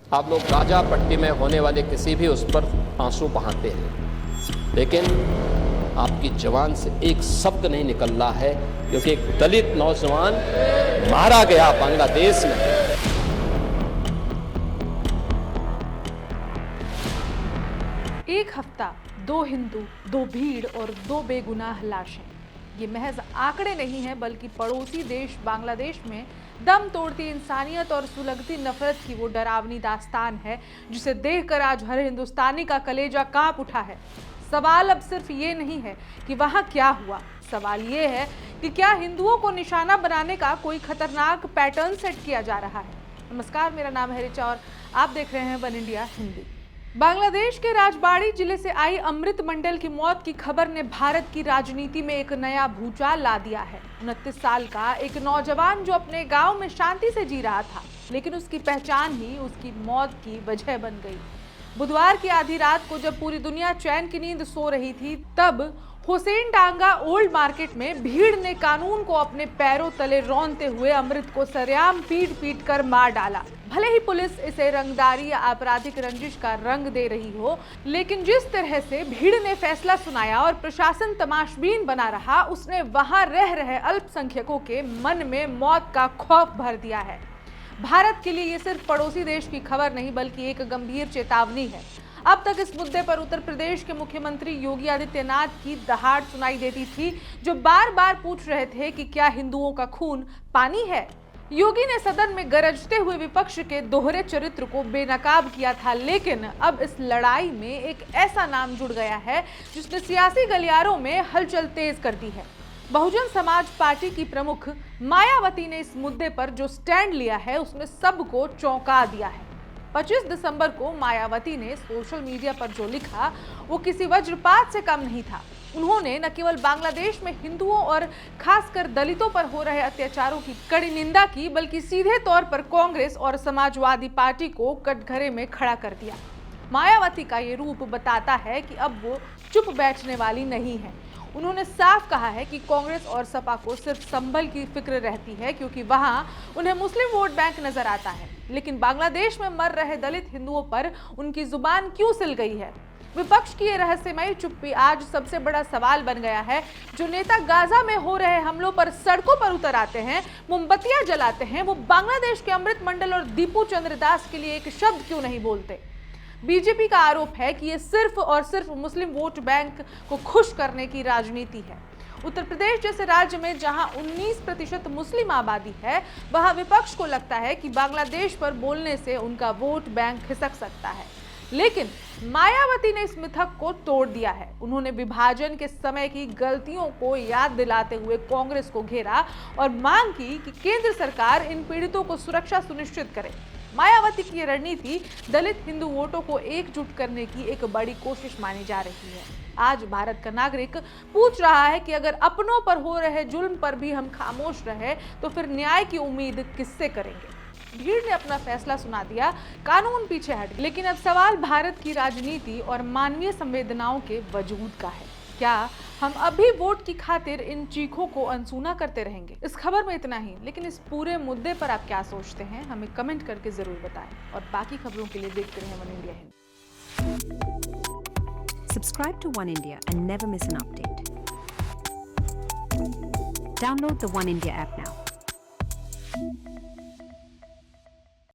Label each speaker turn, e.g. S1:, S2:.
S1: आप लोग गाजा पट्टी में होने वाले किसी भी उस पर आंसू बहाते हैं, लेकिन आपकी जबान से एक शब्द नहीं निकल रहा है, क्योंकि एक दलित नौजवान मारा गया बांग्लादेश में।
S2: एक हफ्ता, 2 हिंदू, 2 भीड़ और 2 बेगुनाह लाशें। ये महज आंकड़े नहीं हैं, बल्कि पड़ोसी देश बांग्लादेश में दम तोड़ती इंसानियत और सुलगती नफरत की वो डरावनी दास्तान है, जिसे देखकर आज हर हिंदुस्तानी का कलेजा कांप उठा है। सवाल अब सिर्फ ये नहीं है कि वहाँ क्या हुआ, सवाल ये है कि क्या हिंदुओं को निशाना बनाने का कोई खतरनाक पैटर्न सेट किया जा रहा है। नमस्कार, मेरा नाम है रिचा और आप देख रहे हैं वन इंडिया हिंदी। बांग्लादेश के राजबाड़ी जिले से आई अमृत मंडल की मौत की खबर ने भारत की राजनीति में एक नया भूचाल ला दिया है। 29 साल का एक नौजवान जो अपने गांव में शांति से जी रहा था, लेकिन उसकी पहचान ही उसकी मौत की वजह बन गई। बुधवार की आधी रात को जब पूरी दुनिया चैन की नींद सो रही थी, तब हुसैन डांगा ओल्ड मार्केट में भीड़ ने कानून को अपने पैरों तले रौंदते हुए अमृत को सरेआम पीट पीट कर मार डाला। भले ही पुलिस इसे रंगदारी या आपराधिक रंजिश का रंग दे रही हो, लेकिन जिस तरह से भीड़ ने फैसला सुनाया और प्रशासन तमाशबीन बना रहा, उसने वहां रह रहे अल्पसंख्यकों के मन में मौत का खौफ भर दिया है। भारत के लिए ये सिर्फ पड़ोसी देश की खबर नहीं, बल्कि एक गंभीर चेतावनी है। अब तक इस मुद्दे पर उत्तर प्रदेश के मुख्यमंत्री योगी आदित्यनाथ की दहाड़ सुनाई देती थी, जो बार बार पूछ रहे थे कि क्या हिंदुओं का खून पानी है। योगी ने सदन में गरजते हुए विपक्ष के दोहरे चरित्र को बेनकाब किया था, लेकिन अब इस लड़ाई में एक ऐसा नाम जुड़ गया है जिसने सियासी गलियारों में हलचल तेज कर दी है। बहुजन समाज पार्टी की प्रमुख मायावती ने इस मुद्दे पर जो स्टैंड लिया है, उसने सबको चौंका दिया है। 25 दिसंबर को मायावती ने सोशल मीडिया पर जो लिखा, वो किसी वज्रपात से कम नहीं था। उन्होंने न केवल बांग्लादेश में हिंदुओं और खासकर दलितों पर हो रहे अत्याचारों की कड़ी निंदा की, बल्कि सीधे तौर पर कांग्रेस और समाजवादी पार्टी को कटघरे में खड़ा कर दिया। मायावती का ये रूप बताता है कि अब वो चुप बैठने वाली नहीं है। उन्होंने साफ कहा है कि कांग्रेस और सपा को सिर्फ संभल की फिक्र रहती है, क्योंकि वहां उन्हें मुस्लिम वोट बैंक नजर आता है, लेकिन बांग्लादेश में मर रहे दलित हिंदुओं पर उनकी जुबान क्यों सिल गई है। विपक्ष की ये रहस्यमयी चुप्पी आज सबसे बड़ा सवाल बन गया है। जो नेता गाजा में हो रहे हमलों पर सड़कों पर उतर आते हैं, मोमबत्तियां जलाते हैं, वो बांग्लादेश के अमृत मंडल और दीपू चंद्र दास के लिए एक शब्द क्यों नहीं बोलते। बीजेपी का आरोप है कि ये सिर्फ और सिर्फ मुस्लिम वोट बैंक को खुश करने की राजनीति है। उत्तर प्रदेश जैसे राज्य में जहां 19% मुस्लिम आबादी है, वहां विपक्ष को लगता है कि बांग्लादेश पर बोलने से उनका वोट बैंक खिसक सकता है। लेकिन मायावती ने इस मिथक को तोड़ दिया है। उन्होंने विभाजन के समय की गलतियों को याद दिलाते हुए कांग्रेस को घेरा और मांग की कि केंद्र सरकार इन पीड़ितों को सुरक्षा सुनिश्चित करे। मायावती की रणनीति दलित हिंदू वोटों को एकजुट करने की एक बड़ी कोशिश मानी जा रही है। आज भारत का नागरिक पूछ रहा है कि अगर अपनों पर हो रहे जुल्म पर भी हम खामोश रहे, तो फिर न्याय की उम्मीद किससे करेंगे। भीड़ ने अपना फैसला सुना दिया, कानून पीछे हट गया, लेकिन अब सवाल भारत की राजनीति और मानवीय संवेदनाओं के वजूद का है। क्या हम अभी वोट की खातिर इन चीखों को अनसुना करते रहेंगे। इस खबर में इतना ही, लेकिन इस पूरे मुद्दे पर आप क्या sochते हैं, हमें कमेंट करके जरूर बताएं और बाकी खबरों के लिए देखते रहें one India Hindi.
S3: Subscribe to One India and never miss an update. Download the One India app now.